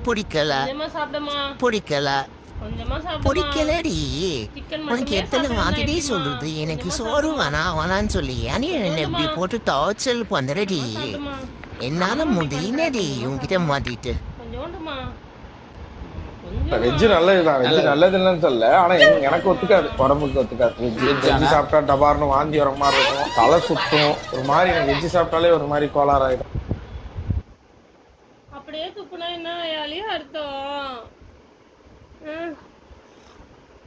பிடிக்கல கொஞ்சமா சாப்பிடுமா, பிடிக்கல கொஞ்சமா சாப்பிடுமா. பிடிக்கலடி. சிக்கன் உனக்கு மட்டுமே எத்தனை சாப்பிடுறதுனா வாட்டிடி எப்படிமா? சொல்றது எனக்கு கொஞ்சமா சோறு சாப்பிடுமா, வேணான்னு சொல்லி நீ என்ன கொஞ்சோண்டுமா, இப்படி போட்டு டார்ச்சல் பண்ணுறடி. கொஞ்சமா சாப்பிடுமா. என்னால ஏம்மா இப்படி பண்ற? முடியலடி கொஞ்சமா உன்கிட்ட சாப்பிடுமா, மாட்டிட்டு. கொஞ்சோண்டுமா, கொஞ்சமா. வெஜ்ஜு நல்லதுதான், வெஜ்ஜு நல்லது. நல்லது இல்லைன்னு சொல்லல. ஆனா எனக்கு சாப்பிடுமா. ஒத்துக்காது, உடம்புக்கு ஒத்துக்காது. வெஜ்ஜு வெஜ் வெஜ்ஜு ஆனா சாப்பிட்டா டபார்னு வாந்தி வர மாதிரி இருக்கும், தலை சுத்தும், ஒரு மாதிரி. எனக்கு வெஜ்ஜு சாப்பிட்டாலே ஒரு மாதிரி கோளாறாயிடும். அப்படியே துப்புனா என்ன வேலையா அர்த்தம்? ம்.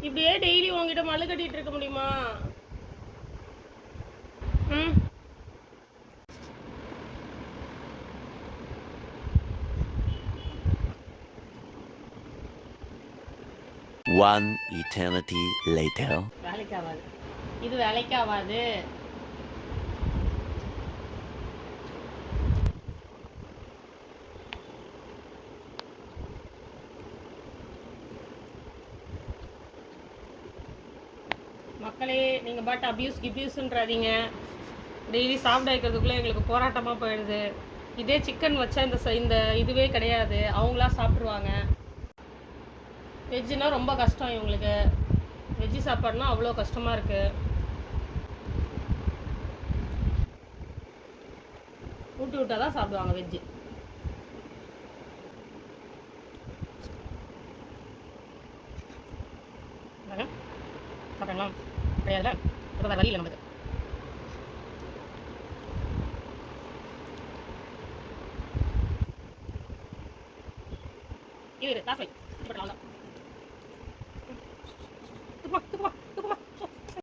இப்படியே டெய்லி உங்ககிட்ட மல்லு கட்டிட்டு இருக்க முடியுமா? ம். One eternity later. வேலைக்கு ஆகாது, இது வேலைக்கு ஆகாது. மக்களே, நீங்கள் பாட்டு கிபியூஸ்ன்றாதீங்க. டெய்லி சாப்பிட வைக்கிறதுக்குள்ளே எங்களுக்கு போராட்டமாக போயிடுது. இதே சிக்கன் வச்சா இந்த இதுவே கிடையாது, அவங்களா சாப்பிட்ருவாங்க. வெஜ்ஜுனா ரொம்ப கஷ்டம் இவங்களுக்கு. வெஜ்ஜு சாப்பாடுனா அவ்வளோ கஷ்டமாக இருக்குது. ஊட்டி விட்டா தான் சாப்பிடுவாங்க வெஜ்ஜு. சாப்பிடலாம் கிடையாதுல, இப்போ வேறு வழி இல்லை நமக்கு. இது லாஸ்ட் வை, அவ்வளோதான். துப்புமா துப்புமா.